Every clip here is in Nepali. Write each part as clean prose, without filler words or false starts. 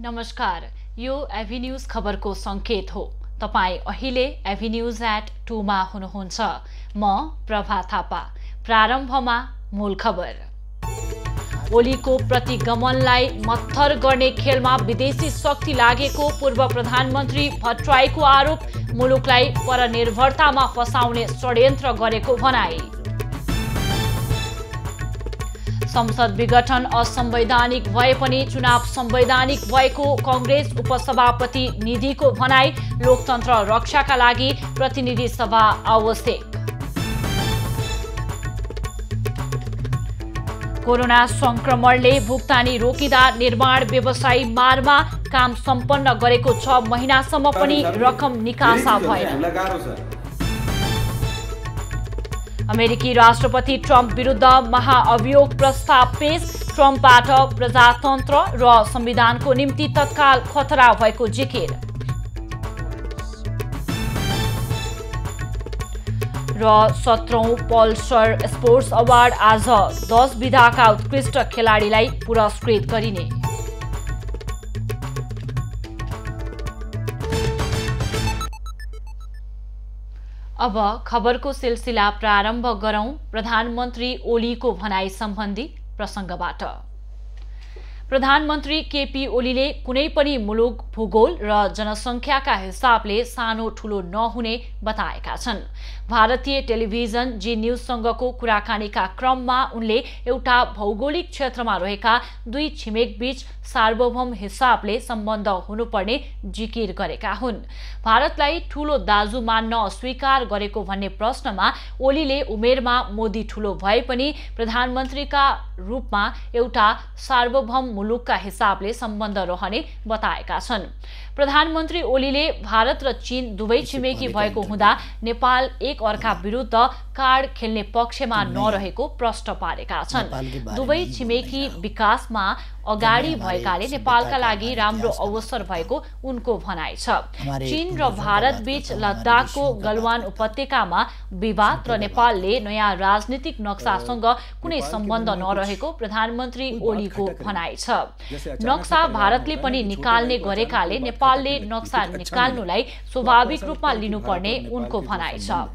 नमस्कार, यो एभी न्यूज खबरको संकेत हो। तपाई अहिले एभी न्यूज @ 2 मा हुनुहुन्छ। म प्रभा थापा। प्रारम्भमा मूल खबर। ओलीको प्रतिगमनलाई मत्थर गर्ने खेलमा विदेशी शक्ति लागेको पूर्व प्रधानमन्त्री भट्टराईको आरोप। मुलुकलाई परनिर्भरतामा फसाउने षड्यन्त्र गरेको भनाई। संसद विघटन असंवैधानिक भए पनि चुनाव संवैधानिक भएको कांग्रेस उपसभापति निधिको भनाई। लोकतन्त्र रक्षाका लागि प्रतिनिधि सभा आवश्यक। कोरोना संक्रमणले भुक्तानी रोकिँदा निर्माण व्यवसायी मारमा। काम सम्पन्न गरेको 6 महिनासम्म पनि रकम निकासा भएन। अमेरिकी राष्ट्रपति ट्रम्प विरुद्ध महाअभियोग प्रस्ताव पेश। ट्रम्पबाट प्रजातन्त्र र संविधानको निम्ति तत्काल खतरा भएको जिकिर। र 17औं पल्सर स्पोर्ट्स अवार्ड आज 10 विधाका उत्कृष्ट खेलाडीलाई पुरस्कृत गरिने। अब खबरको सिलसिला प्रारम्भ गरौं प्रधानमन्त्री ओलीको भनाई सम्बन्धी प्रसंगबाट। प्रधानमन्त्री केपी ओलीले कुनै पनि मुलुक भूगोल र जनसंख्याका हिसाबले सानो ठूलो नहुने बताएका छन्। भारतीय टेलिभिजन जी न्यूजसँगको कुराकानीका क्रममा उनले एउटा भौगोलिक क्षेत्रमा रहेका दुई छिमेकबीच सार्वभौम हिसाबले सम्बन्ध हुनुपर्ने जिकिर गरेका हुन्। भारतलाई ठूलो दाजु मान्न अस्वीकार गरेको भन्ने प्रश्नमा ओलीले उमेरमा मोदी ठूलो भए पनि प्रधानमन्त्रीका रूपमा एउटा सार्वभौम मुलुकका हिसाबले सम्बन्ध रहने बताएका छन्। प्रधानमन्त्री ओलीले भारत र चीन दुवै छिमेकी भएको हुँदा नेपाल एक अर्का विरुद्ध कार्ड खेल्ने पक्षमा नरहेको प्रश्न पारेका छन्। दुवै छिमेकी विकासमा अगाडि भएकाले नेपालका लागि राम्रो अवसर भएको उनको भनाइ छ। चीन र भारत बीच लद्दाखको गलवान उपत्यकामा विवाद र नेपालले नयाँ राजनीतिक नक्सासँग कुनै सम्बन्ध नरहेको प्रधानमन्त्री ओलीको भनाइ छ। नक्सा भारतले पनि निकाल्ने गरेकाले नेपालले नक्सा निकाल्नुलाई स्वाभाविक रूपमा लिनुपर्ने उनको भनाइ छ।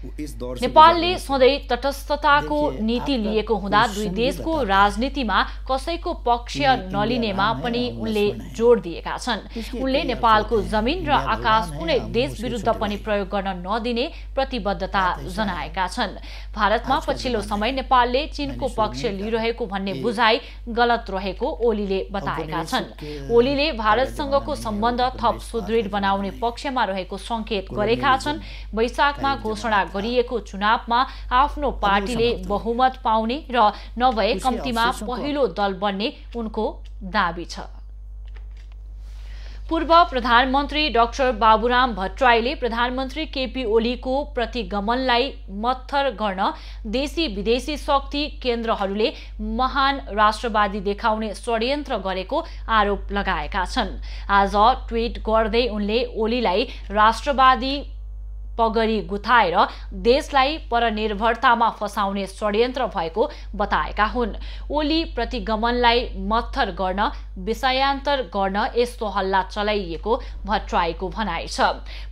नेपालले सधैँ तटस्थताको नीति लिएको हुँदा दुई देशको राजनीतिमा कसैको पक्ष नलिनेमा पनि उनले जोड दिएका छन्। उनले नेपालको जमिन र आकाश कुनै देश विरुद्ध पनि प्रयोग गर्न नदिने प्रतिबद्धता जनाएका छन्। भारतमा पछिल्लो समय नेपालले चीनको पक्ष लिइरहेको भन्ने बुझाइ गलत रहेको ओलीले बताएका छन्। ओलीले भारतसँगको सम्बन्ध थप सुदृढ बनाउने पक्षमा रहेको संकेत गरेका छन्। वैशाखमा घोषणा गरिएको चुनावमा आफ्नो पार्टीले बहुमत पाउने र नभए कम्तीमा पहिलो दल बन्ने उनको दाबी छ। पूर्व प्रधानमन्त्री डाक्टर बाबुराम भट्टराईले प्रधानमन्त्री केपी ओलीको प्रतिगमनलाई मत्थर गर्न देशी विदेशी शक्ति केन्द्रहरूले महान राष्ट्रवादी देखाउने षड्यन्त्र गरेको आरोप लगाएका छन्। आज ट्वीट गर्दै उनले ओलीलाई राष्ट्रवादी पगडी गुथाएर देशलाई परनिर्भरतामा फसाउने षड्यन्त्र भएको बताएका हुन्। ओली प्रतिगमनलाई मत्थर गर्न विषयान्तर गर्न यस्तो हल्ला चलाइएको भट्टराईको भनाइ छ।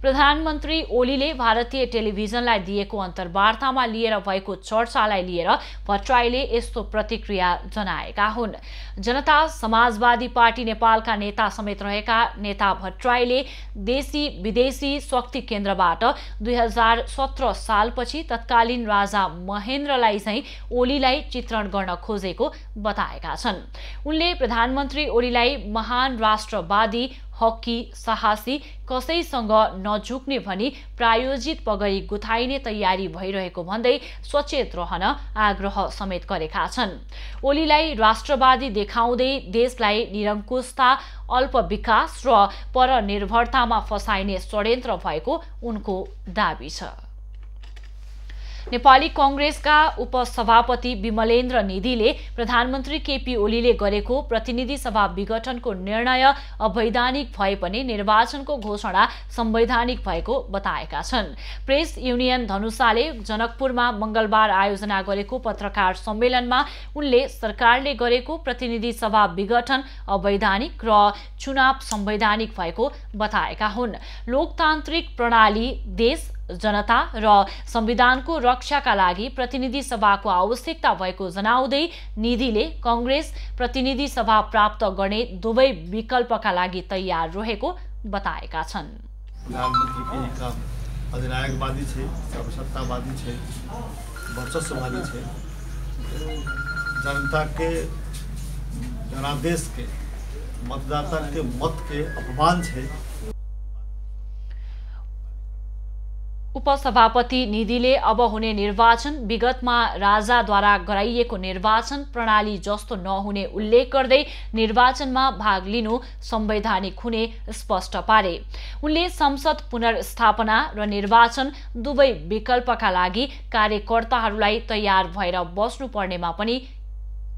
प्रधानमन्त्री ओलीले भारतीय टेलिभिजनलाई दिएको अन्तर्वार्तामा लिएर भएको चर्चालाई लिएर भट्टराईले यस्तो प्रतिक्रिया जनाएका हुन्। जनता समाजवादी पार्टी नेपालका नेता समेत रहेका नेता भट्टराईले देशी विदेशी शक्ति केन्द्रबाट 2017 सालपछि तत्कालीन राजा महेन्द्रलाई चाहिँ ओलीलाई चित्रण गर्न खोजेको बताएका छन्। उनले प्रधानमन्त्री ओलीलाई महान राष्ट्रवादी, हकी, साहसी, कसैसँग नझुक्ने भनी प्रायोजित पगडी गुथाइने तयारी भइरहेको भन्दै सचेत रहन आग्रह समेत गरेका छन्। ओलीलाई राष्ट्रवादी देखाउँदै देशलाई निरङ्कुशता, अल्प विकास र परनिर्भरतामा फसाइने षड्यन्त्र भएको उनको दाबी छ। नेपाली कांग्रेसका उपसभापति विमलेन्द्र निधिले प्रधानमन्त्री केपी ओलीले गरेको प्रतिनिधि सभा विघटनको निर्णय अवैधानिक भए पनि निर्वाचनको घोषणा संवैधानिक भएको बताएका छन्। प्रेस युनियन धनुषाले जनकपुरमा मंगलबार आयोजना गरेको पत्रकार सम्मेलनमा उनले सरकारले गरेको प्रतिनिधि सभा विघटन अवैधानिक र चुनाव संवैधानिक भएको बताएका हुन्। लोकतान्त्रिक प्रणाली, देश, जनता र संविधानको रक्षाका लागि प्रतिनिधि सभाको आवश्यकता भएको जनाउँदै निधिले कांग्रेस प्रतिनिधि सभा प्राप्त गर्ने दुवै विकल्पका लागि तयार रहेको बताएका छन्। प्रधानमन्त्री के काम अधिनायकवादी छे, सर्वसत्तावादी छे, वर्चस्ववादी छे, जनता के जनादेश के मतदाता के मत के अपमान छे। उपसभापति निधिले अब हुने निर्वाचन विगतमा राजाद्वारा गराइएको निर्वाचन प्रणाली जस्तो नहुने उल्लेख गर्दै निर्वाचनमा भाग लिनु संवैधानिक हुने स्पष्ट पारे। उनले संसद पुनर्स्थापना र निर्वाचन दुवै विकल्पका लागि कार्यकर्ताहरूलाई तयार भएर बस्नुपर्नेमा पनि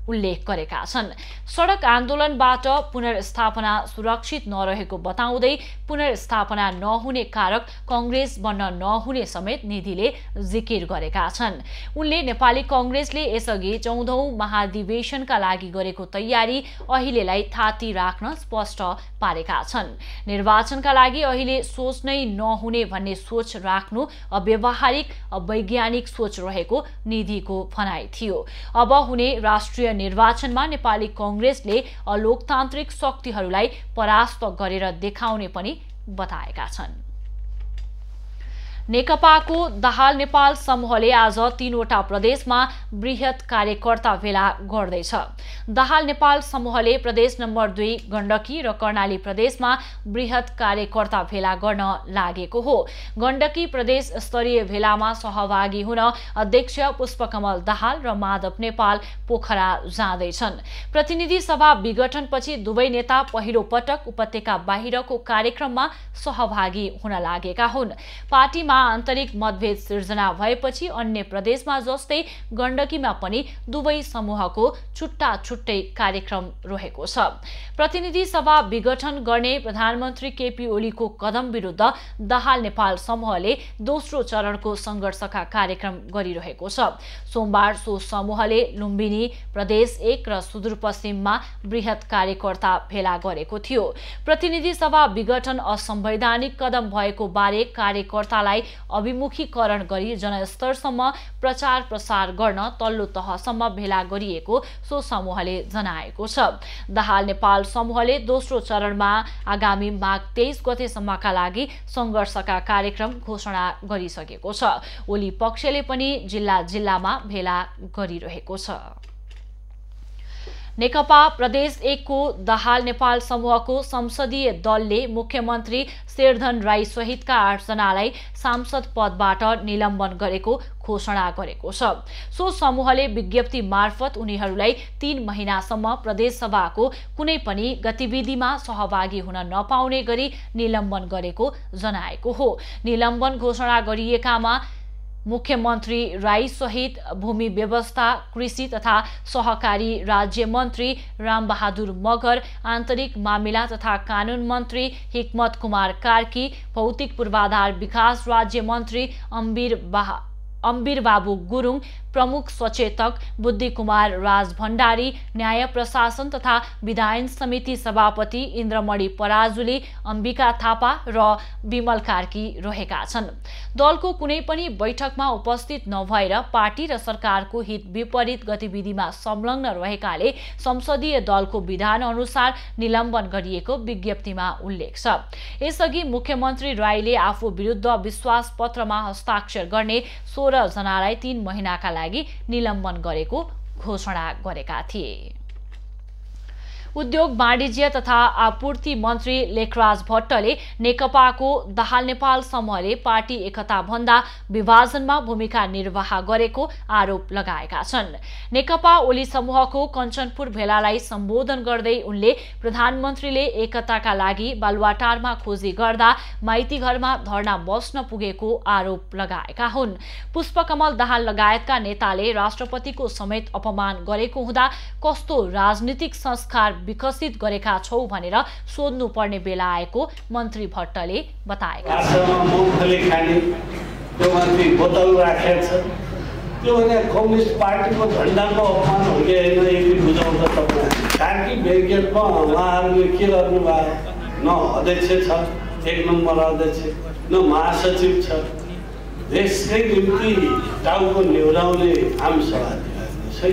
उल्लेख गरेका छन्। सडक आन्दोलनबाट पुनर्स्थापना सुरक्षित नरहेको बताउँदै पुनर्स्थापना नहुने कारक कांग्रेस बन्न नहुने समेत निधिले जिकिर गरेका छन्। उनले नेपाली कांग्रेसले यसअघि 14औं महाधिवेशनका लागि गरेको तयारी अहिलेलाई थाती राख्न स्पष्ट पारेका छन्। निर्वाचनका लागि अहिले सोच नै नहुने भन्ने सोच राख्नु अव्यावहारिक, अवैज्ञानिक सोच रहेको निधिको भनाइ थियो। अब हुने राष्ट्रिय निर्वाचनमा नेपाली कांग्रेसले अलोकतान्त्रिक शक्तिहरूलाई परास्त गरेर देखाउने पनि बताएका छन्। नेकपाको दाहाल नेपाल समूहले आज 3वटा प्रदेशमा बृहत कार्यकर्ता भेला गर्दैछ। दाहाल नेपाल समूहले प्रदेश नम्बर 2 गण्डकी र कर्णाली प्रदेशमा बृहत कार्यकर्ता भेला गर्न लागेको हो। गण्डकी प्रदेश स्तरीय भेलामा सहभागी हुन अध्यक्ष पुष्पकमल दाहाल र माधव नेपाल पोखरा जाँदैछन्। प्रतिनिधि सभा विघटनपछि दुवै नेता पहिलो पटक उपत्यका बाहिरको कार्यक्रममा सहभागी हुन लागेका हुन्। पार्टीमा आन्तरिक मतभेद सिर्जना भएपछि अन्य प्रदेशमा जस्तै गण्डकीमा पनि दुवै समूहको छुट्टा छुट्टै कार्यक्रम रहेको छ। प्रतिनिधि सभा विघटन गर्ने प्रधानमन्त्री केपी ओलीको कदम विरुद्ध दाहाल नेपाल समूहले दोस्रो चरणको संघर्षका कार्यक्रम गरिरहेको छ। सोमबार सो समूहले लुम्बिनी प्रदेश 1 र सुदूरपश्चिममा बृहत कार्यकर्ता भेला गरेको थियो। प्रतिनिधि सभा विघटन असंवैधानिक कदम भएको बारे कार्यकर्तालाई अभिमुखीकरण गरी जनस्तरसम्म प्रचार प्रसार गर्न तल्लो तहसम्म भेला गरिएको सो समूहले जनाएको छ। दाहाल नेपाल समूहले दोस्रो चरणमा आगामी माघ 23 गतेसम्मका लागि संघर्षका कार्यक्रम घोषणा गरिसकेको छ। ओली पक्षले पनि जिल्लामा भेला गरिरहेको छ। नेकपा प्रदेश 1 को दाहाल नेपाल समूहको संसदीय दलले मुख्यमन्त्री शेरधन राई सहितका 8 जनालाई सांसद पदबाट निलम्बन गरेको घोषणा गरेको छ। सो समूहले विज्ञप्ति मार्फत उनीहरूलाई 3 महिनासम्म प्रदेश सभाको कुनै पनि गतिविधिमा सहभागी हुन नपाउने गरी निलम्बन गरेको जनाएको हो। निलम्बन घोषणा गरिएकामा मुख्यमन्त्री राई सहित भूमि व्यवस्था, कृषि तथा सहकारी राज्य मन्त्री रामबहादुर मगर, आन्तरिक मामिला तथा कानून मन्त्री हिक्मत कुमार कार्की, भौतिक पूर्वाधार विकास राज्य मन्त्री अम्बिर बाबु गुरुङ, प्रमुख सचेतक बुद्धि कुमार राज भण्डारी, न्याय प्रशासन तथा विधायन समिति सभापति इन्द्रमणि पराजुली, अम्बिका थापा र विमल कार्की रहेका छन्। दलको कुनै पनि बैठकमा उपस्थित नभएर पार्टी र सरकारको हित विपरीत गतिविधिमा संलग्न रहेकाले संसदीय दलको विधान अनुसार निलम्बन गरिएको विज्ञप्तिमा उल्लेख छ। यसअघि मुख्यमन्त्री राईले आफू विरुद्ध विश्वास पत्रमा हस्ताक्षर गर्ने 16 जनालाई 3 महिनाका लागि निलम्बन गरेको घोषणा गरेका थिए। उद्योग वाणिज्य तथा आपूर्ति मन्त्री लेखराज भट्टले नेकपाको दाहाल नेपाल समूहले पार्टी एकता भन्दा विभाजनमा भूमिका निर्वाह गरेको आरोप लगाएका छन्। नेकपा ओली समूहको कञ्चनपुर भेलालाई सम्बोधन गर्दै उनले प्रधानमन्त्रीले एकताका लागि बालुवाटारमा खोजी गर्दा माइती घरमा धरना बस्न पुगेको आरोप लगाएका हुन्। पुष्पकमल दाहाल लगायतका नेताले राष्ट्रपतिको समेत अपमान गरेको हुँदा कस्तो राजनीतिक संस्कार विकसित गरेका छौ भनेर सोध्नु पर्ने बेला आएको मन्त्री भट्टले बताएका त्यो भने कम्युनिस्ट पार्टीको झन्डाको अपमान हो कि होइन यदि बुझाउँछ तपाईँ कार्की ब्यारिकेडमा उहाँहरूले के गर्नुभयो? न अध्यक्ष छ, 1 नम्बर अध्यक्ष, न महासचिव छ। देशकै निम्ति टाउको न्यूराउने आम सभा है।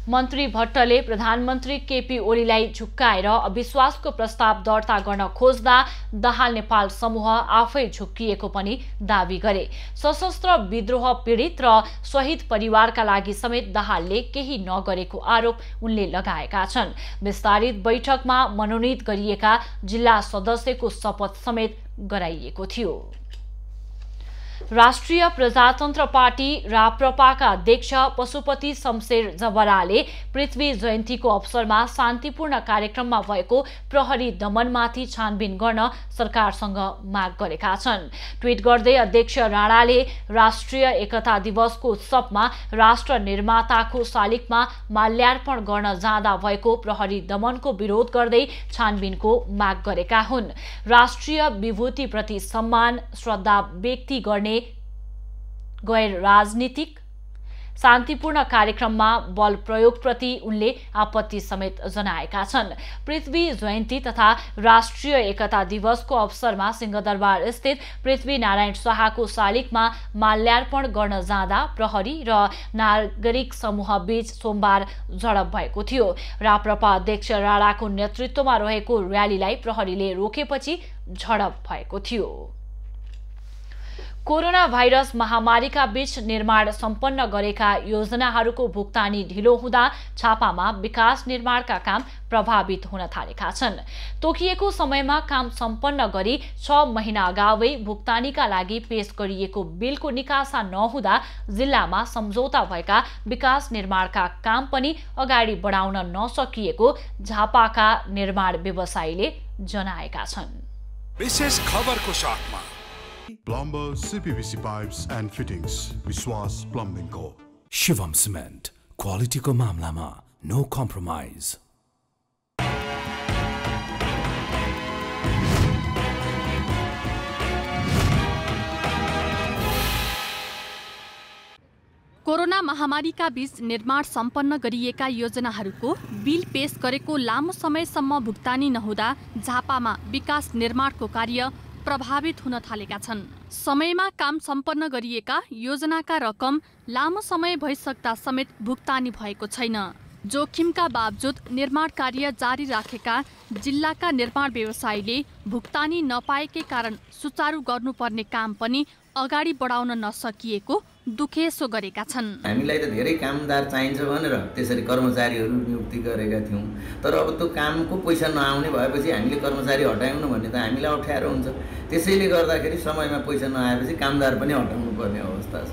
मन्त्री भट्टले प्रधानमन्त्री केपी ओलीलाई झुक्काएर अविश्वासको प्रस्ताव दर्ता गर्न खोज्दा दाहाल नेपाल समूह आफै झुक्किएको पनि दावी गरे। सशस्त्र विद्रोह पीडित र शहीद परिवारका लागि समेत दाहालले केही नगरेको आरोप उनले लगाएका छन्। विस्तारित बैठकमा मनोनित गरिएका जिल्ला सदस्यको शपथ समेत गराइएको थियो। राष्ट्रिय प्रजातन्त्र पार्टी राप्रपाका अध्यक्ष पशुपति शमशेर जबराले पृथ्वी जयन्तीको अवसरमा शान्तिपूर्ण कार्यक्रममा भएको प्रहरी दमनमाथि छानबिन गर्न सरकारसँग माग गरेका छन्। ट्वीट गर्दै अध्यक्ष राणाले राष्ट्रिय एकता दिवसको उत्सवमा राष्ट्र निर्माताको शालिगमा माल्यार्पण गर्न जाँदा भएको प्रहरी दमनको विरोध गर्दै छानबिनको माग गरेका हुन्। राष्ट्रिय विभूतिप्रति सम्मान श्रद्धा व्यक्त गर्ने गैर राजनीतिक शान्तिपूर्ण कार्यक्रममा बल प्रयोगप्रति उनले आपत्ति समेत जनाएका छन्। पृथ्वी जयन्ती तथा राष्ट्रिय एकता दिवसको अवसरमा सिंहदरबार स्थित पृथ्वी नारायण शाहको शालिगमा माल्यार्पण गर्न जाँदा प्रहरी र नागरिक समूह बीच सोमबार झडप भएको थियो। राप्रपा अध्यक्ष राणाको नेतृत्वमा रहेको र्यालीलाई प्रहरीले रोकेपछि झडप भएको थियो। कोरोना भाइरस महामारीका बीच निर्माण सम्पन्न गरेका योजनाहरूको भुक्तानी ढिलो हुँदा छापामा विकास निर्माणका काम प्रभावित हुन थालेका छन्। तोकिएको समयमा काम सम्पन्न गरी 6 महिना अगावै भुक्तानीका लागि पेश गरिएको बिलको निकासा नहुँदा जिल्लामा सम्झौता भएका विकास निर्माणका काम पनि अगाडि बढाउन नसकिएको झापाका निर्माण व्यवसायीले जनाएका छन्। विशेष खबरको साथमा Plumber, CPVC pipes and fittings, Vishwas Plumbing Co. Shivam Cement, quality ko मामलामा no compromise. कोरोना महामारीका बीच निर्माण सम्पन्न गरिएका योजनाहरूको बिल पेश गरेको लामो समयसम्म भुक्तानी नहुँदा झापामा विकास निर्माणको कार्य प्रभावित हुन थालेका छन्। समयमा काम सम्पन्न गरिएका योजनाका रकम लामो समय भइसक्दा समेत भुक्तानी भएको छैन। जोखिमका बावजुद निर्माण कार्य जारी राखेका जिल्लाका निर्माण व्यवसायीले भुक्तानी नपाएकै कारण सुचारू गर्नुपर्ने काम पनि अगाडि बढाउन नसकिएको दुखेसो गरेका छन्। हामीलाई त धेरै कामदार चाहिन्छ भनेर त्यसरी कर्मचारीहरू नियुक्ति गरेका थियौं, तर अब त्यो कामको पैसा नआउने भएपछि हामीले कर्मचारी हटाउनु भन्ने त हामीलाई अप्ठ्यारो हुन्छ। त्यसैले गर्दाखेरि समयमा पैसा नआएपछि कामदार पनि हटाउनु पर्ने अवस्था छ।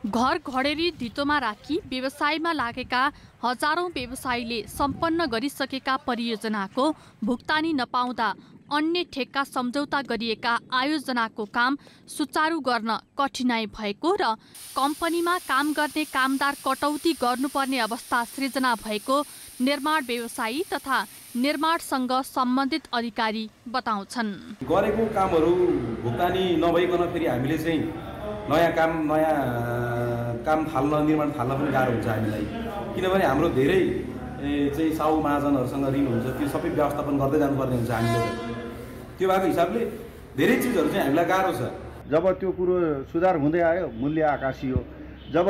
घर घडेरी धितोमा राखी व्यवसायमा लागेका हजारौं व्यवसायीले सम्पन्न गरिसकेका परियोजनाको भुक्तानी नपाउँदा अन्य ठेक्का सम्झौता गरिएका आयोजनाको काम सुचारू गर्न कठिनाई भएको र कम्पनीमा काम गर्ने कामदार कटौती गर्नुपर्ने अवस्था सृजना भएको निर्माण व्यवसायी तथा निर्माणसँग सम्बन्धित अधिकारी बताउँछन्। गरेको कामहरू भुक्तानी नभइकन फेरि हामीले चाहिँ नयाँ काम थाल्न निर्माण थाल्न पनि गाह्रो हुन्छ हामीलाई, किनभने हाम्रो धेरै चाहिँ साहु महाजनहरूसँग ऋण हुन्छ, त्यो सबै व्यवस्थापन गर्दै जानुपर्ने हुन्छ हामीले। त्यो भएको हिसाबले धेरै चिजहरू चाहिँ हामीलाई गाह्रो छ। जब त्यो कुरो सुधार हुँदै आयो मूल्य आकाशियो, जब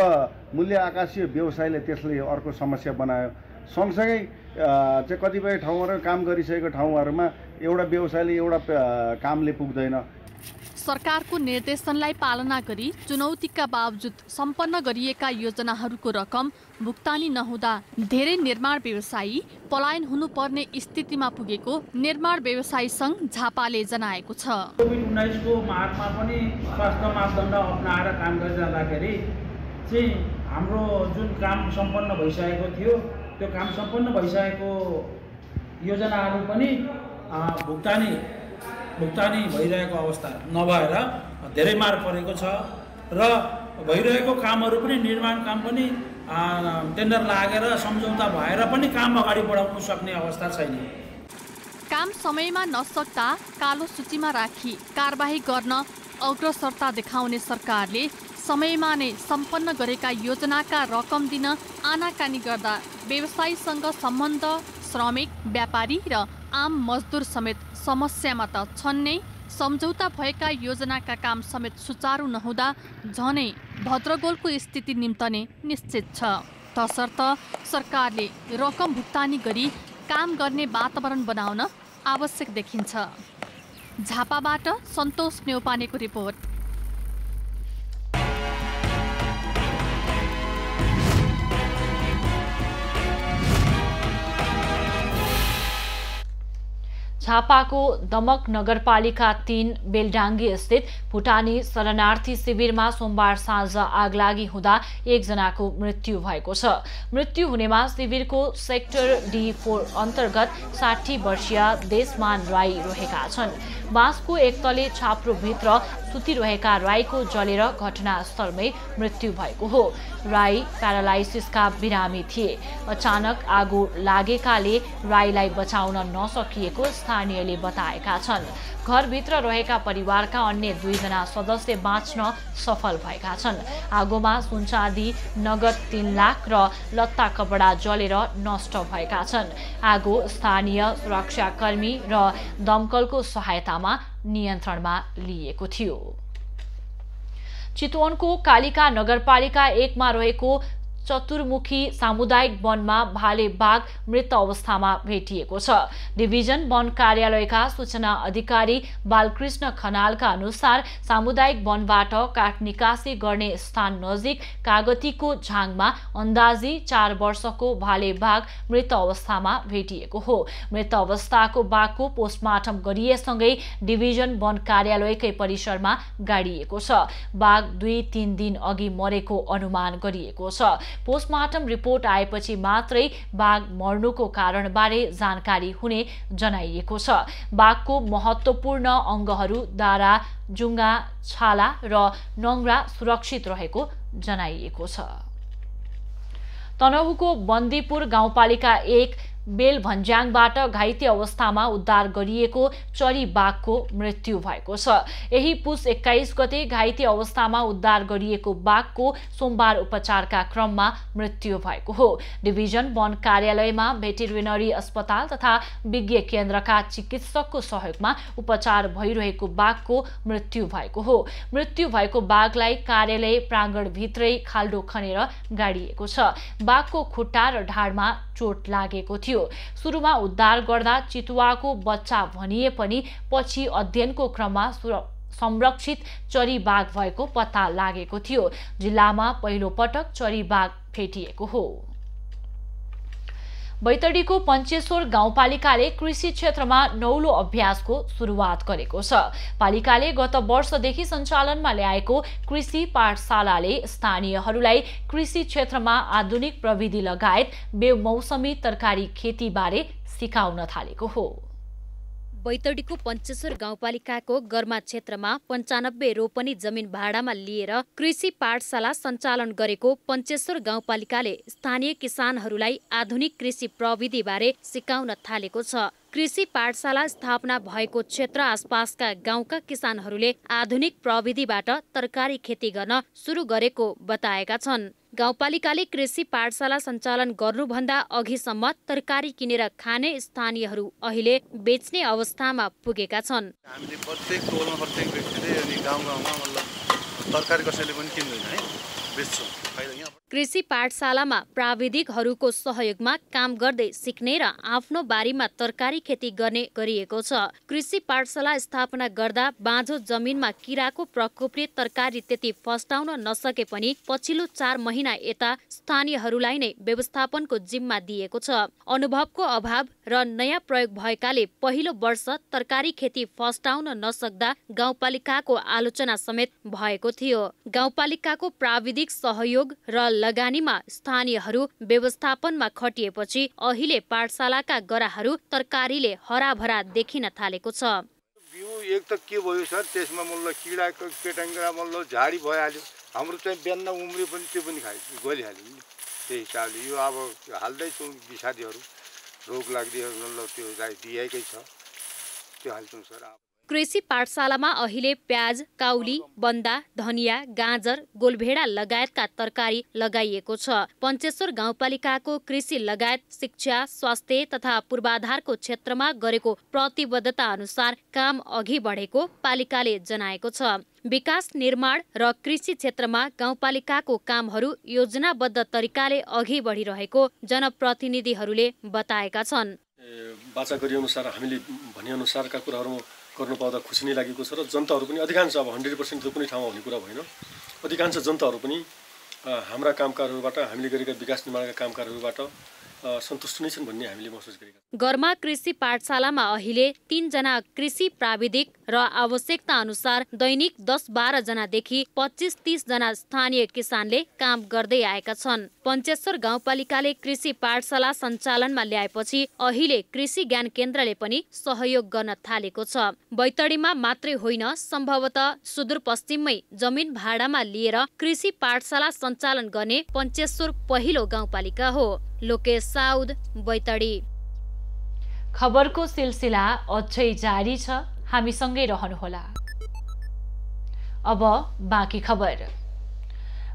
मूल्य आकाशियो व्यवसायले त्यसले अर्को समस्या बनायो। सँगसँगै चाहिँ कतिपय ठाउँहरू काम गरिसकेको ठाउँहरूमा एउटा व्यवसायले एउटा कामले पुग्दैन। सरकारको निर्देशनलाई पालना गरी चुनौतीका बावजुद सम्पन्न गरिएका योजनाहरूको रकम भुक्तानी नहुँदा धेरै निर्माण व्यवसायी पलायन हुनुपर्ने स्थितिमा पुगेको निर्माण व्यवसायी सङ्घ झापाले जनाएको छ। कोभिड-19 को मार्गमा पनि स्वास्थ्य मापदण्ड अपनाएर काम गरिरहँदाखेरि चाहिँ हाम्रो जुन काम सम्पन्न भइसकेको थियो त्यो काम सम्पन्न भइसकेको योजनाहरू पनि भुक्तानी भइरहेको अवस्था नभएर धेरै मार परेको छ र भइरहेको कामहरू पनि निर्माण काम पनि टेन्डर लागेर सम्झौता भएर पनि काम अगाडि बढाउन सक्ने अवस्था छैन। काम समयमा नसक्दा कालो सूचीमा राखी कारबाही गर्न अग्रसरता देखाउने सरकारले समयमा नै सम्पन्न गरेका योजनाका रकम दिन आनाकानी गर्दा व्यवसायीसँग सम्बन्ध श्रमिक, व्यापारी र आम मजदुर समेत समस्यामा त छन् नै, सम्झौता भएका योजनाका काम समेत सुचारू नहुँदा झनै भद्रगोलको स्थिति निम्तने निश्चित छ। तसर्थ सरकारले रकम भुक्तानी गरी काम गर्ने वातावरण बनाउन आवश्यक देखिन्छ। झापाबाट सन्तोष न्यौपानेको रिपोर्ट। झापाको दमक नगरपालिका 3 बेलडाङ्गी स्थित भुटानी शरणार्थी शिविरमा सोमबार साँझ आगलागी हुँदा 1 जनाको मृत्यु भएको छ। मृत्यु हुनेमा शिविरको सेक्टर D4 अन्तर्गत 60 वर्षीय देशमान राई रहेका छन्। बाँसको एक तले छाप्रोभित्र सुतिरहेका राईको जलेर घटनास्थलमै मृत्यु भएको हो। राई प्यारालाइसिसका बिरामी थिए। अचानक आगो लागेकाले राईलाई बचाउन नसकिएको स्थानीयले बताएका छन्। घरभित्र रहेका परिवारका अन्य 2 जना सदस्य बाँच्न सफल भएका छन्। आगोमा सुनचाँदी, नगद 3 लाख र लत्ता कपडा जलेर नष्ट भएका छन्। आगो स्थानीय सुरक्षाकर्मी र दमकलको सहायतामा नियन्त्रणमा लिएको थियो। चितवनको कालिका नगरपालिका 1 मा रहेको चतुर्मुखी सामुदायिक वनमा भाले बाघ मृत अवस्थामा भेटिएको छ। डिभिजन वन कार्यालयका सूचना अधिकारी बालकृष्ण खनालका अनुसार सामुदायिक वनबाट काठ निकासी गर्ने स्थान नजिक कागतीको झाङमा अन्दाजी 4 वर्षको भाले बाघ मृत अवस्थामा भेटिएको हो। मृत अवस्थाको बाघको पोस्टमार्टम गरिएसँगै डिभिजन वन कार्यालयकै परिसरमा गाडिएको छ। बाघ 2-3 दिन अघि मरेको अनुमान गरिएको छ। पोस्टमार्टम रिपोर्ट आएपछि मात्रै बाघ मर्नुको कारणबारे जानकारी हुने जनाइएको छ। बाघको महत्त्वपूर्ण अङ्गहरू दारा, जुङ्गा, छाला र नङ्ग्रा सुरक्षित रहेको जनाइएको छ। तनहुको बन्दीपुर गाउँपालिका 1 बेलभन्ज्याङबाट घाइते अवस्थामा उद्धार गरिएको चरी बाघको मृत्यु भएको छ। यही पुस 21 गते घाइते अवस्थामा उद्धार गरिएको बाघको सोमबार उपचारका क्रममा मृत्यु भएको हो। डिभिजन वन कार्यालयमा भेटेरिनरी अस्पताल तथा विज्ञ केन्द्रका चिकित्सकको सहयोगमा उपचार भइरहेको बाघको मृत्यु भएको हो। मृत्यु भएको बाघलाई कार्यालय प्राङ्गणभित्रै खाल्डो खनेर गाडिएको छ। बाघको खुट्टा र ढाडमा चोट लागेको थियो। सुरुमा उद्धार गर्दा चितुवाको बच्चा भनिए पनि पछि अध्ययनको क्रममा संरक्षित चरी बाघ भएको पत्ता लागेको थियो। जिल्लामा पहिलो पटक चरी बाघ भेटिएको हो। बैतडीको पञ्चेश्वर गाउँपालिकाले कृषि क्षेत्रमा नौलो अभ्यासको सुरुवात गरेको छ। पालिकाले गत वर्षदेखि सञ्चालनमा ल्याएको कृषि पाठशालाले स्थानीयहरूलाई कृषि क्षेत्रमा आधुनिक प्रविधि लगायत बेमौसमी तरकारी खेतीबारे सिकाउन थालेको हो। बैतडीको पञ्चेश्वर गाउँपालिकाको गर्मा क्षेत्रमा 95 रोपनी जमिन भाडामा लिएर कृषि पाठशाला सञ्चालन गरेको पञ्चेश्वर गाउँपालिकाले स्थानीय किसानहरूलाई आधुनिक कृषि प्रविधिबारे सिकाउन थालेको छ। कृषि पाठशाला स्थापना भएको क्षेत्र आसपासका गाउँका किसानहरूले आधुनिक प्रविधिबाट तरकारी खेती गर्न सुरु गरेको बताएका छन्। गाउँपालिकाले कृषि पाठशाला सञ्चालन गर्नुभन्दा अघिसम्म तरकारी किनेर खाने स्थानीयहरू अहिले बेच्ने अवस्थामा पुगेका छन्। हामीले प्रत्येक टोलमा प्रत्येक व्यक्तिले अनि गाउँ गाउँमा मतलब तरकारी कसैले पनि किन्दैन है, बेच्छौँ। कृषि पाठशालामा प्राविधिकहरूको सहयोगमा काम गर्दै सिक्ने र आफ्नो बारीमा तरकारी खेती गर्ने गरिएको छ। कृषि पाठशाला स्थापना गर्दा बाँझो जमिनमा किराको प्रकोपले तरकारी त्यति फस्टाउन नसके पनि पछिल्लो 4 महिना यता स्थानीयहरूलाई नै व्यवस्थापनको जिम्मा दिएको छ। अनुभवको अभाव र नयाँ प्रयोग भएकाले पहिलो वर्ष तरकारी खेती फस्टाउन नसक्दा गाउँपालिकाको आलोचना समेत भएको थियो। गाउँपालिकाको प्राविधिक सहयोग र लगानीमा स्थानीयहरू व्यवस्थापनमा खटिएपछि अहिले पाठशालाका गराहरू तरकारीले हराभरा देखिन थालेको छ। बिउ एक त के भयो सर, त्यसमा मल्ल किडाको केटाङ्ग्रा मल्ल झाडी भइहाल्यो। हाम्रो चाहिँ बिहान उम्री पनि त्यो पनि गलिहाल्यो नि। त्यही हिसाबले यो अब हाल्दैछौँ विषादीहरू रोग लाग्दियो मल्ल त्यो दिएकै छ, त्यो हाल्छौँ सर। कृषि पाठशालामा अहिले प्याज, काउली, बन्दा, धनिया, गाजर, गोलभेडा लगायतका तरकारी लगाइएको छ। पञ्चेश्वर गाउँपालिकाको कृषि लगायत शिक्षा, स्वास्थ्य तथा पूर्वाधारको क्षेत्रमा गरेको प्रतिबद्धता अनुसार काम अघि बढेको पालिकाले जनाएको छ। विकास निर्माण र कृषि क्षेत्रमा गाउँपालिकाको कामहरू योजनाबद्ध तरिकाले अघि बढिरहेको जनप्रतिनिधिहरूले बताएका छन्। बाचा गरिएअनुसार हामीले भनेअनुसारका कुराहरू गर्नु पाउँदा खुसी नै लागेको छ र जनताहरू पनि अधिकांश, अब 100% त कुनै ठाउँमा हुने कुरा भएन, अधिकांश जनताहरू पनि हाम्रा कामकारहरूबाट, हामीले गरेका विकास निर्माणका कामकारहरूबाट सन्तुष्ट नै छन् भन्ने हामीले महसुस गरेका छौँ। गरमा कृषि पाठशालामा अहिले 3 जना कृषि प्राविधिक र आवश्यकता अनुसार दैनिक 10-12 जनादेखि 25-30 जना स्थानीय किसानले काम गर्दै आएका छन्। पञ्चेश्वर गाउँपालिकाले कृषि पाठशाला सञ्चालनमा ल्याएपछि अहिले कृषि ज्ञान केन्द्रले पनि सहयोग गर्न थालेको छ। बैतडीमा मात्रै होइन, सम्भवतः सुदूरपश्चिममै जमिन भाडामा लिएर कृषि पाठशाला सञ्चालन गर्ने पञ्चेश्वर पहिलो गाउँपालिका हो। लोकेश साउद, बैतडी। खबरको सिलसिला अझै जारी छ, हामीसँगै रहनुहोला। अब बाँकी खबर।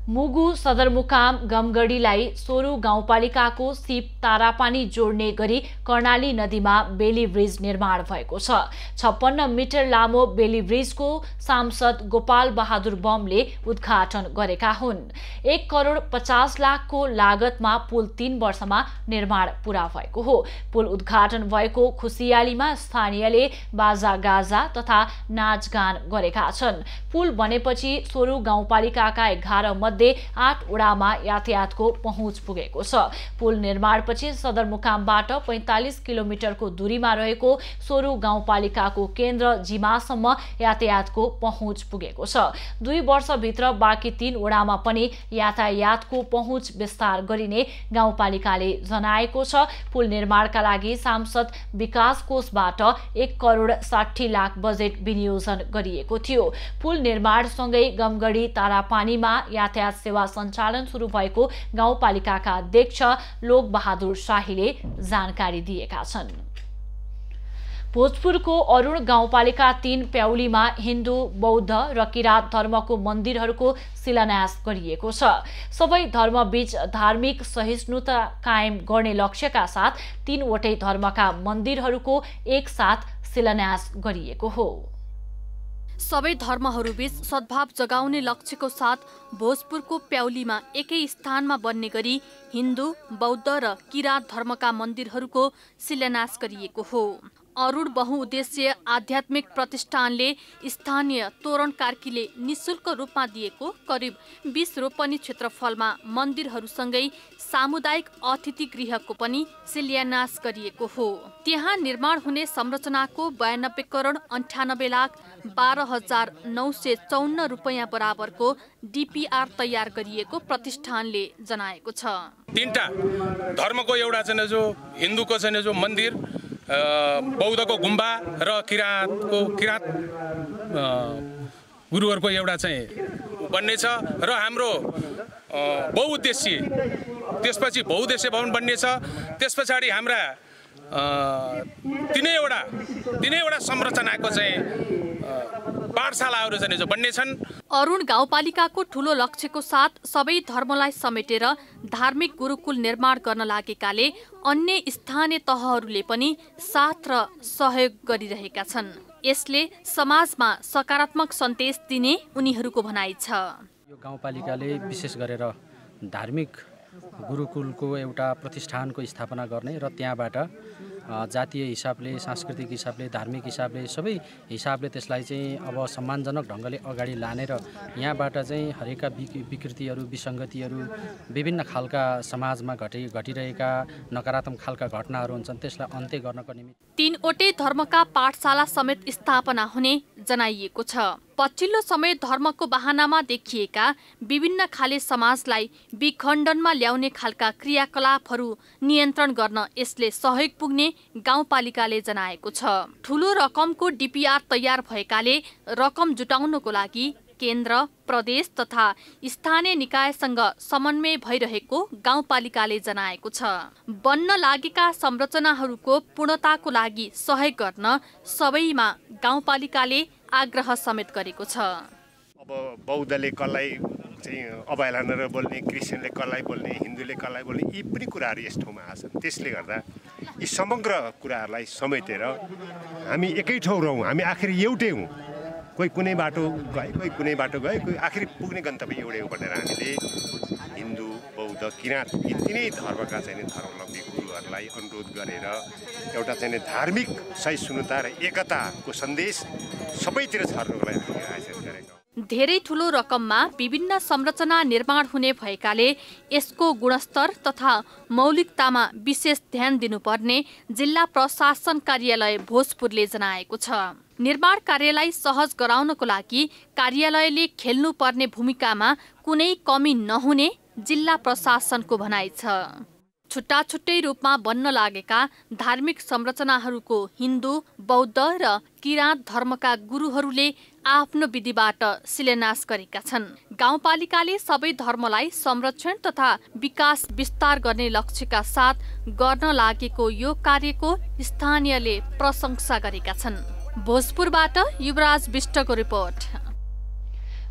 मुगु सदरमुकाम गमगढीलाई सोरु गाउँपालिकाको सिप तारापानी जोड्ने गरी कर्णाली नदीमा बेली ब्रिज निर्माण भएको छ। 56 मिटर लामो बेली ब्रिजको सांसद गोपाल बहादुर बमले उद्घाटन गरेका हुन्। 1 करोड 50 लाखको लागतमा पुल 3 वर्षमा निर्माण पूरा भएको हो। पुल उद्घाटन भएको खुसियालीमा स्थानीयले बाजागाजा तथा नाचगान गरेका छन्। पुल बनेपछि सोरु गाउँपालिकाका 11 मध्ये 8 वडामा यातायातको पहुँच पुगेको छ। पुल निर्माणपछि सदरमुकामबाट 45 किलोमिटरको दूरीमा रहेको सोरु गाउँपालिकाको केन्द्र जिमासम्म यातायातको पहुँच पुगेको छ। 2 वर्षभित्र बाँकी 3 वडामा पनि यातायातको पहुँच विस्तार गरिने गाउँपालिकाले जनाएको छ। पुल निर्माणका लागि सांसद विकास कोषबाट 1 करोड 60 लाख बजेट विनियोजन गरिएको थियो। पुल निर्माणसँगै गमगढी तारापानीमा यातायात सेवा सञ्चालन सुरु भएको गाउँपालिकाका अध्यक्ष लोक बहादुर शाहीले जानकारी दिएका छन्। भोजपुरको अरुण गाउँपालिका 3 प्याउलीमा हिन्दू, बौद्ध र किरात धर्मको मन्दिरहरूको शिलान्यास गरिएको छ। सबै धर्मबीच धार्मिक सहिष्णुता कायम गर्ने लक्ष्यका साथ 3 वटै धर्मका मन्दिरहरूको एकसाथ शिलान्यास गरिएको हो। सबै धर्महरूबीच सद्भाव जगाउने लक्ष्यको साथ भोजपुरको प्याउलीमा एकै स्थानमा बन्ने गरी हिन्दू, बौद्ध र किरात धर्मका मन्दिरहरूको शिलान्यास गरिएको हो। अरुण बहुउद्देश्य आध्यात्मिक प्रतिष्ठानले स्थानीय तोरण कार्कीले निशुल्क रूपमा दिएको करिब 20 रोपनी क्षेत्रफलमा मन्दिरहरूसँगै सामुदायिक अतिथि गृहको पनि शिलान्यास गरिएको हो। त्यहाँ निर्माण हुने संरचनाको 92 करोड 98 लाख 12,954 रुपैयाँ बराबरको डीपीआर तयार गरिएको प्रतिष्ठानले जनाएको छ। 3टा धर्मको एउटा चाहिँ जो हिन्दूको चाहिँ जो मन्दिर, बौद्धको गुम्बा र किरात गुरुहरूको एउटा चाहिँ बन्ने छ र हाम्रो बहुउद्देश्य त्यसपछि बहुउद्देश्य भवन बन्ने छ। त्यस पछाडि हाम्रा तीनैवटा संरचनाको चाहिँ पाठशालाहरू चाहिँ जो बन्ने छन्। अरुण गाउँपालिकाको ठूलो लक्ष्यको साथ सबै धर्मलाई समेटेर धार्मिक गुरुकुल निर्माण गर्न लागेकाले अन्य स्थानीय तहहरूले पनि साथ र सहयोग गरिरहेका छन्। यसले समाजमा सकारात्मक सन्देश दिने उनीहरूको भनाइ छ। यो गाउँपालिकाले विशेष गरेर धार्मिक गुरुकुलको एउटा प्रतिष्ठानको स्थापना गर्ने र त्यहाँबाट जातीय हिसाबले, सांस्कृतिक हिसाबले, धार्मिक हिसाबले सबै हिसाबले त्यसलाई चाहिँ अब सम्मानजनक ढङ्गले अगाडि लाने र यहाँबाट चाहिँ हरेका विकृतिहरू, विसङ्गतिहरू, विभिन्न खालका समाजमा घटिरहेका नकारात्मक खालका घटनाहरू हुन्छन् त्यसलाई अन्त्य गर्नको निमित्त 3वटै धर्मका पाठशाला समेत स्थापना हुने जनाइएको छ। पछिल्लो समय धर्मको बहानामा देखिएका विभिन्न खाले समाजलाई विखण्डनमा ल्याउने खालका क्रियाकलापहरू नियन्त्रण गर्न यसले सहयोग पुग्ने गाउँपालिकाले जनाएको छ। ठूलो रकमको डिपिआर तयार भएकाले रकम जुटाउनको लागि केन्द्र, प्रदेश तथा स्थानीय निकायसँग समन्वय भइरहेको गाउँपालिकाले जनाएको छ। बन्न लागेका संरचनाहरूको पूर्णताको लागि सहयोग गर्न सबैमा गाउँपालिकाले आग्रह समेत गरेको छ। अब बौद्धले कसलाई चाहिँ अवहेलना गरेर बोल्ने, क्रिस्चियनले कसलाई बोल्ने, हिन्दूले कसलाई बोल्ने, यी पनि कुराहरू यस ठाउँमा आछन्। त्यसले गर्दा यी समग्र कुराहरूलाई समेटेर हामी एकै ठाउँ रहौँ, हामी आखिर एउटै हौँ। कोही कुनै बाटो गए, कोही कुनै बाटो गए, कोही आखिर पुग्ने गन्तव्य एउटै हो भनेर हामीले हिन्दू, बौद्ध, किराँत यी तिनै धर्मका चाहिँ धर्मावलम्बी गुरुहरूलाई अनुरोध गरेर एउटा चाहिँ धार्मिक सहिष्णुता र एकताको सन्देश सबैतिर छर्नको लागि हामीले आयोजन गरेका हौँ। धेरै ठूलो रकममा विभिन्न संरचना निर्माण हुने भएकाले यसको गुणस्तर तथा मौलिकतामा विशेष ध्यान दिनुपर्ने जिल्ला प्रशासन कार्यालय भोजपुरले जनाएको छ। निर्माण कार्यलाई सहज गराउनको लागि कार्यालयले खेल्नुपर्ने भूमिकामा कुनै कमी नहुने जिल्ला प्रशासनको भनाइ छ। छुट्टा छुट्टै रूपमा बन्न लागेका धार्मिक संरचनाहरूको हिन्दू, बौद्ध र किराँत धर्मका गुरुहरूले आफ्नो विधिबाट शिलान्यास गरेका छन्। गाउँपालिकाले सबै धर्मलाई संरक्षण तथा विकास विस्तार गर्ने लक्ष्यका साथ गर्न लागेको यो कार्यको स्थानीयले प्रशंसा गरेका छन्। भोजपुरबाट युवराज विष्टको रिपोर्ट।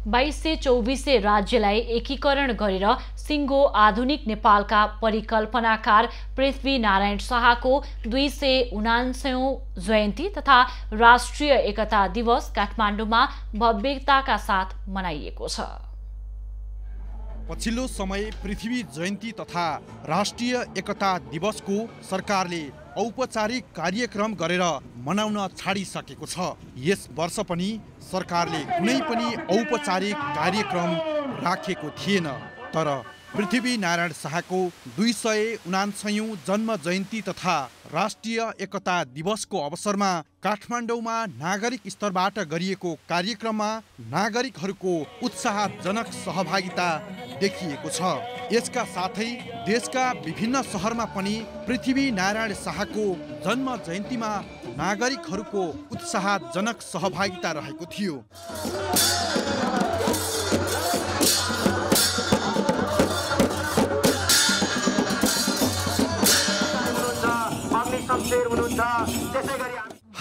2224 राज्यलाई एकीकरण गरेर सिङ्गो आधुनिक नेपालका परिकल्पनाकार पृथ्वी नारायण शाहको 279औं जयन्ती तथा राष्ट्रिय एकता दिवस काठमाडौँमा भव्यताका साथ मनाइएको छ। पछिल्लो समय पृथ्वी जयन्ती तथा राष्ट्रिय एकता दिवसको सरकारले औपचारिक कार्यक्रम गरेर मनाउन छाडिसकेको छ। यस वर्ष पनि सरकारले कुनै पनि औपचारिक कार्यक्रम राखेको थिएन। तर पृथ्वी नारायण शाहको 279औं जन्म जयन्ती तथा राष्ट्रिय एकता दिवसको अवसरमा काठमाडौँमा नागरिक स्तरबाट गरिएको कार्यक्रममा नागरिकहरूको उत्साहजनक सहभागिता देखिएको छ। यसका साथै देशका विभिन्न सहरमा पनि पृथ्वी नारायण शाहको जन्म जयन्तीमा नागरिकहरूको उत्साहजनक सहभागिता रहेको थियो।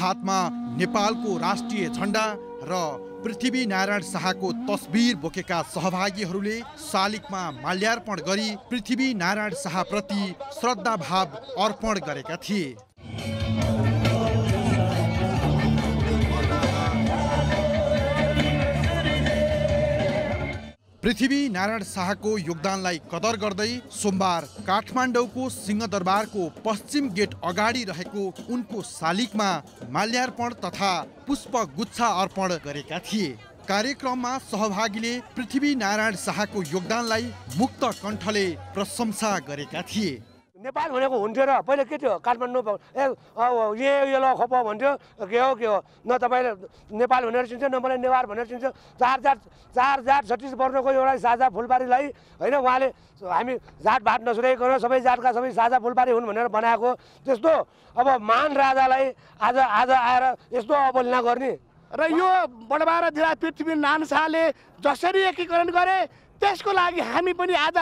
हातमा नेपालको राष्ट्रिय झण्डा र पृथ्वी नारायण शाहको तस्बिर बोकेका सहभागीहरूले शालिगमा माल्यार्पण गरी पृथ्वी नारायण शाहप्रति श्रद्धाभाव अर्पण गरेका थिए। पृथ्वी नारायण शाहको योगदानलाई कदर गर्दै सोमबार काठमाडौँको सिंहदरबारको पश्चिम गेट अगाडि रहेको उनको शालिगमा माल्यार्पण तथा पुष्पगुच्छा अर्पण गरेका थिए। कार्यक्रममा सहभागीले पृथ्वी नारायण शाहको योगदानलाई मुक्त कण्ठले प्रशंसा गरेका थिए। नेपाल भनेको हुन्थ्यो र पहिले के थियो काठमाडौँ यो ल खप भन्थ्यो के हो न तपाईँले नेपाल भनेर चिन्छ न मलाई नेवार भनेर चिन्छ। चार जात 36 वर्णको एउटा साझा फुलबारीलाई होइन उहाँले हामी जातभात नछुटाइकन सबै जातका सबै साझा फुलबारी हुन् भनेर बनाएको। त्यस्तो अब महान राजालाई आज आएर यस्तो अवहेलना गर्ने र यो बडबारा जिल्ला पृथ्वी नारायण शाहले जसरी एकीकरण गरे त्यसको लागि हामी पनि आज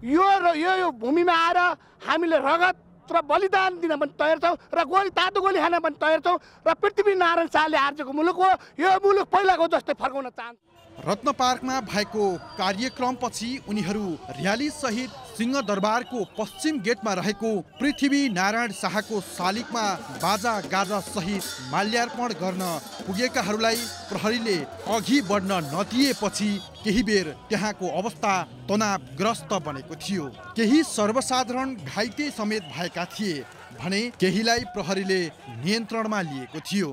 यो भूमिमा आएर हामीले रगत र बलिदान दिन पनि तयार छौँ र तातो गोली खान पनि तयार छौँ र पृथ्वी नारायण शाहले आर्जेको मुलुक हो यो मुलुक पहिलाको जस्तै फर्काउन चाहन्छ। रत्न पार्कमा भएको कार्यक्रमपछि उनीहरू र्याली सहित सिंहदरबारको पश्चिम गेटमा रहेको पृथ्वी नारायण शाहको शालिगमा बाजा गाजा सहित माल्यार्पण गर्न पुगेकाहरूलाई प्रहरीले अघि बढ्न नदिएपछि केही बेर त्यहाँको अवस्था तनावग्रस्त बनेको थियो। केही सर्वसाधारण घाइते समेत भएका थिए भने केहीलाई प्रहरीले नियन्त्रणमा लिएको थियो।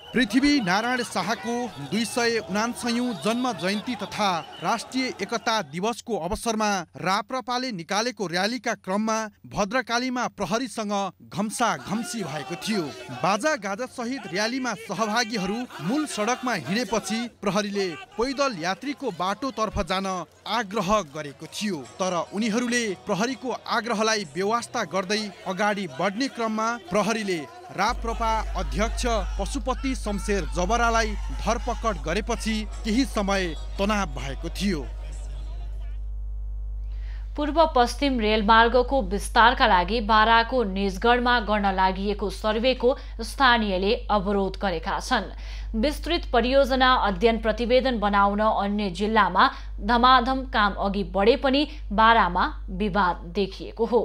पृथ्वी नारायण शाहको 249औं जन्म जयन्ती तथा राष्ट्रिय एकता दिवसको अवसरमा राप्रपाले निकालेको र्यालीका क्रममा भद्रकालीमा प्रहरीसँग घम्साघम्सी भएको थियो। बाजा गाजा सहित र्यालीमा सहभागीहरू मूल सडकमा हिँडेपछि प्रहरीले पैदल यात्रीको बाटोतर्फ जान आग्रह गरेको थियो, तर उनीहरूले प्रहरीको आग्रहलाई बेवास्ता गर्दै अगाडि बढ्ने क्रममा प्रहरीले राप्रपा अध्यक्ष पशुपति शमशेर जबरालाई धरपकड गरेपछि केही समय तनाव भएको थियो। पूर्व पश्चिम रेलमार्गको विस्तारका लागि बाराको निजगढमा गर्न लागिएको सर्वेको स्थानीयले अवरोध गरेका छन्। विस्तृत परियोजना अध्ययन प्रतिवेदन बनाउन अन्य जिल्लामा धमाधम काम अघि बढे पनि बारामा विवाद देखिएको हो।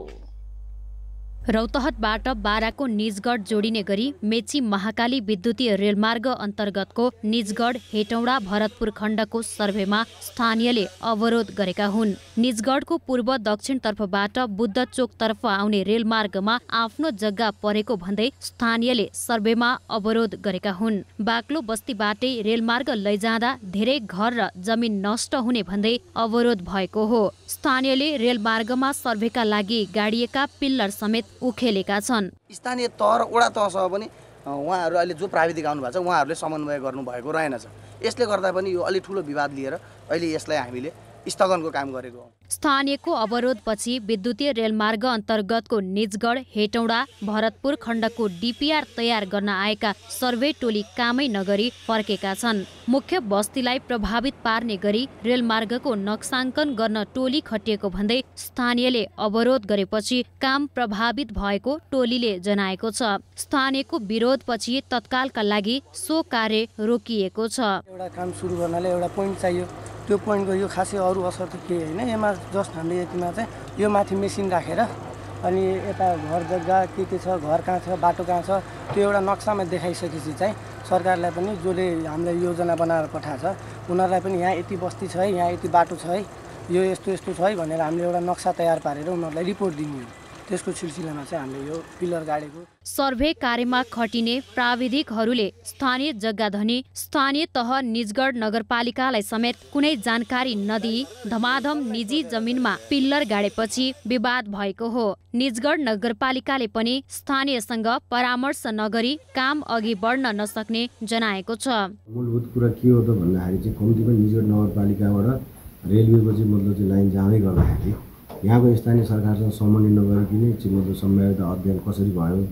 रौतहटबाट बाराको निजगढ जोडिने गरी मेची महाकाली विद्युतीय रेलमार्ग अन्तर्गतको निजगढ हेटौडा भरतपुर खण्डको सर्वेमा स्थानीयले अवरोध गरेका हुन्। निजगढको पूर्व दक्षिणतर्फबाट बुद्ध चोकतर्फ आउने रेलमार्गमा आफ्नो जग्गा परेको भन्दै स्थानीयले सर्वेमा अवरोध गरेका हुन्। बाक्लो बस्तीबाटै रेलमार्ग लैजाँदा धेरै घर र जमिन नष्ट हुने भन्दै अवरोध भएको हो। स्थानीयले रेलमार्गमा सर्वेका लागि गाडिएका पिल्लर समेत उखेलेका छन्। स्थानीय तह र वडा तहसँग पनि उहाँहरू अहिले जो प्राविधिक आउनु भएको छ उहाँहरूले समन्वय गर्नुभएको रहेनछ। यसले गर्दा पनि यो अलि ठुलो विवाद लिएर अहिले यसलाई हामीले स्थगनको काम गरेको हो। स्थानीयको अवरोधपछि विद्युतीय रेलमार्ग अन्तर्गतको निजगढ हेटौडा भरतपुर खण्डको डिपिआर तयार गर्न आएका सर्वे टोली कामै नगरी फर्केका छन्। मुख्य बस्तीलाई प्रभावित पार्ने गरी रेलमार्गको नक्साङ्कन गर्न टोली खटिएको भन्दै स्थानीयले अवरोध गरेपछि काम प्रभावित भएको टोलीले जनाएको छ। स्थानीयको विरोधपछि तत्कालका लागि सो कार्य रोकिएको छ। एउटा काम सुरु गर्नले एउटा पोइन्ट चाहियो, त्यो पोइन्टको यो खासै अरू असर त केही होइन। यसमा जस्ट हामीले यतिमा चाहिँ यो माथि मेसिन राखेर अनि यता घर जग्गा के छ, घर कहाँ छ, बाटो कहाँ छ, त्यो एउटा नक्सामा देखाइसकेपछि चाहिँ सरकारलाई पनि जसले हामीलाई योजना बनाएर पठाएको छ उनीहरूलाई पनि यहाँ यति बस्ती छ है, यहाँ यति बाटो छ है, यो यस्तो यस्तो छ है भनेर हामीले एउटा नक्सा तयार पारेर उनीहरूलाई रिपोर्ट दिने हो। त्यसको सिलसिलामा चाहिँ हामीले यो पिलर गाडेको। सर्वे कार्यमा खटिने प्राविधिकहरूले स्थानीय जग्गा धनी स्थानीय तह निजगढ नगरपालिकालाई समेत कुनै जानकारी नदिई धमाधम निजी जमिनमा पिल्लर गाडेपछि विवाद भएको हो। निजगढ नगरपालिकाले पनि स्थानीयसँग परामर्श नगरी काम अघि बढ्न नसक्ने जनाएको छ। मूलभूत कुरा के हो त भन्दाखेरि चाहिँ कम्तीमा निजगढ नगरपालिकाबाट रेलवेको चाहिँ मतलब चाहिँ लाइन जाँदै गर्दाखेरि यहाँको स्थानीय सरकारसँग समन्वय नगरिकन चाहिँ मतलब संभाव्यता अध्ययन कसरी भयो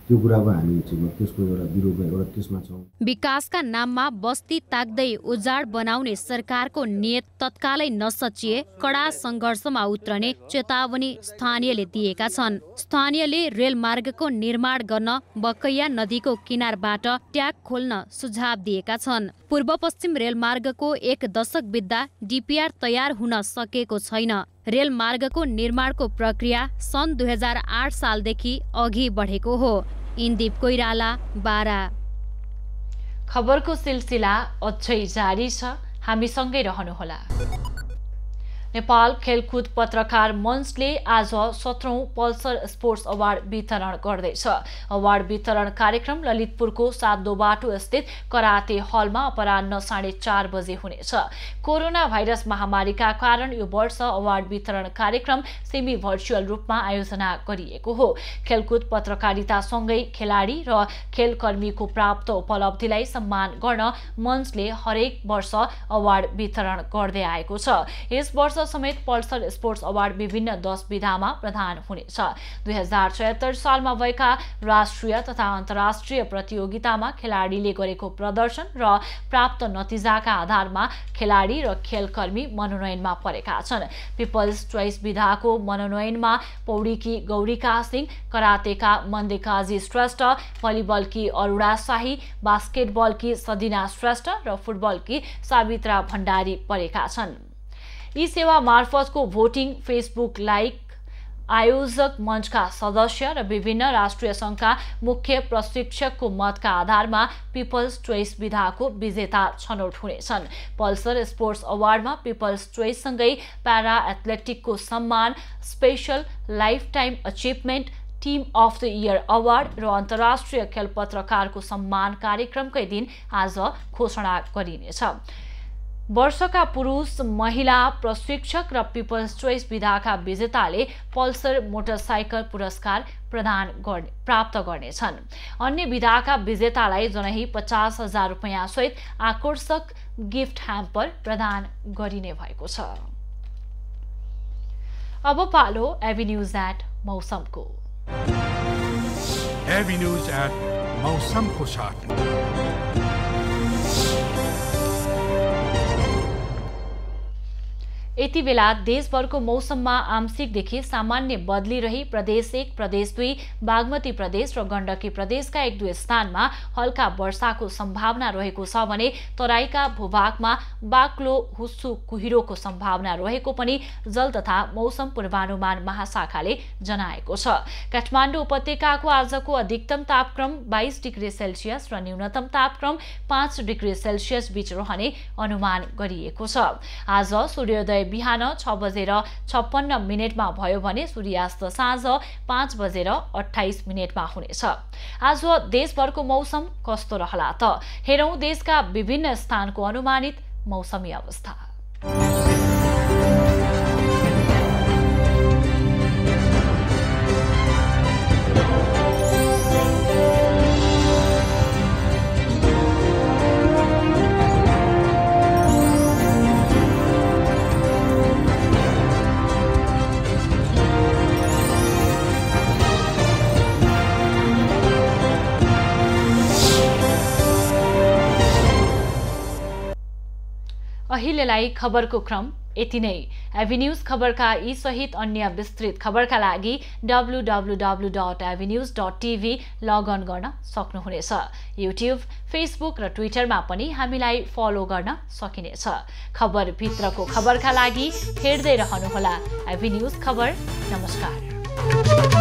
त्यो कुराको हामी चाहिँ त्यसको एउटा विरोधमा एउटा त्यसमा छौँ। विकासका नाममा बस्ती ताक्दै उजाड बनाउने सरकारको नियत तत्कालै नसचिए कडा सङ्घर्षमा उत्रने चेतावनी स्थानीयले दिएका छन्। स्थानीयले रेलमार्गको निर्माण गर्न बकैया नदीको किनारबाट ट्याग खोल्न सुझाव दिएका छन्। पूर्व पश्चिम रेलमार्गको 1 दशक बित्दा डिपिआर तयार हुन सकेको छैन। रेलमार्गको निर्माणको प्रक्रिया सन् 2008 सालदेखि अघि बढेको हो। इन्दीप कोइराला, बारा। खबरको सिलसिला अझै जारी छ, हामीसँगै रहनुहोला। नेपाल खेलकुद पत्रकार मञ्चले आज 17औं पल्सर स्पोर्ट्स अवार्ड वितरण गर्दैछ। अवार्ड वितरण कार्यक्रम ललितपुरको 7 बाटो स्थित कराते हलमा अपराह्न 4:30 बजे हुनेछ। कोरोना भाइरस महामारीका कारण यो वर्ष अवार्ड वितरण कार्यक्रम सेमी भर्चुअल रूपमा आयोजना गरिएको हो। खेलकुद पत्रकारितासँगै खेलाडी र खेलकर्मीको प्राप्त उपलब्धिलाई सम्मान गर्न मञ्चले हरेक वर्ष अवार्ड वितरण गर्दै आएको छ। यस वर्ष समेत पल्सर स्पोर्ट्स अवार्ड विभिन्न 10 विधामा प्रदान हुनेछ। 2076 सालमा भएका राष्ट्रिय तथा अन्तर्राष्ट्रिय प्रतियोगितामा खेलाडीले गरेको प्रदर्शन र प्राप्त नतिजाका आधारमा खेलाडी र खेलकर्मी मनोनयनमा परेका छन्। पिपल्स चोइस विधाको मनोनयनमा पौडीकी गौरीका सिंह, करातेका मन्देकाजी श्रेष्ठ, भलिबलकी अरुणा शाही, बास्केटबलकी सदिना श्रेष्ठ र फुटबलकी सावित्रा भण्डारी परेका छन्। यी सेवा मार्फतको भोटिङ, फेसबुक लाइक, आयोजक मञ्चका सदस्य र विभिन्न राष्ट्रिय संघका मुख्य प्रशिक्षकको मतका आधारमा पिपल्स चोइस विधाको विजेता छनौट हुनेछन्। पल्सर स्पोर्ट्स अवार्डमा पिपल्स चोइससँगै प्यारा एथलेटिकको सम्मान, special lifetime achievement, team of the year award र अन्तर्राष्ट्रिय खेल पत्रकारको सम्मान कार्यक्रमकै दिन आज घोषणा गरिनेछ। वर्षका पुरुष, महिला प्रशिक्षक र पिपल्स चोइस विधाका विजेताले पल्सर मोटरसाइकल पुरस्कार प्राप्त गर्नेछन्। अन्य विधाका विजेतालाई जनही 50,000 रुपैयाँ सहित आकर्षक गिफ्ट ह्याम्पर प्रदान गरिने भएको छ। अब पालो एभिन्यूज एट मौसमको। एभिन्यूज एट मौसमको साथ यति बेला देशभरको मौसममा आंशिकदेखि सामान्य बदली रही प्रदेश 1, प्रदेश 2, बागमती प्रदेश र गण्डकी प्रदेशका 1-2 स्थानमा हल्का वर्षाको सम्भावना रहेको छ भने तराईका भूभागमा बाक्लो हुस्सु कुहिरोको सम्भावना रहेको पनि जल तथा मौसम पूर्वानुमान महाशाखाले जनाएको छ। काठमाडौँ उपत्यकाको आजको अधिकतम तापक्रम 22 डिग्री सेल्सियस र न्यूनतम तापक्रम 5 डिग्री सेल्सियस बीच रहने अनुमान गरिएको छ। आज सूर्योदय बिहान 6:56 भयो भने सूर्यास्त साँझ 5:28 हुनेछ। आज देशभरको मौसम कस्तो रहला त हेरौं देशका विभिन्न स्थानको अनुमानित मौसमी अवस्था। अहिलेलाई खबरको क्रम यति नै। एभिन्यूज खबरका यी सहित अन्य विस्तृत खबरका लागि www.avenews.tv लगअन गर्न सक्नुहुनेछ। युट्युब, फेसबुक र ट्विटरमा पनि हामीलाई फलो गर्न सकिनेछ। खबर भित्रको खबरका लागि हेर्दै रहनुहोला एभिन्यूज खबर। नमस्कार।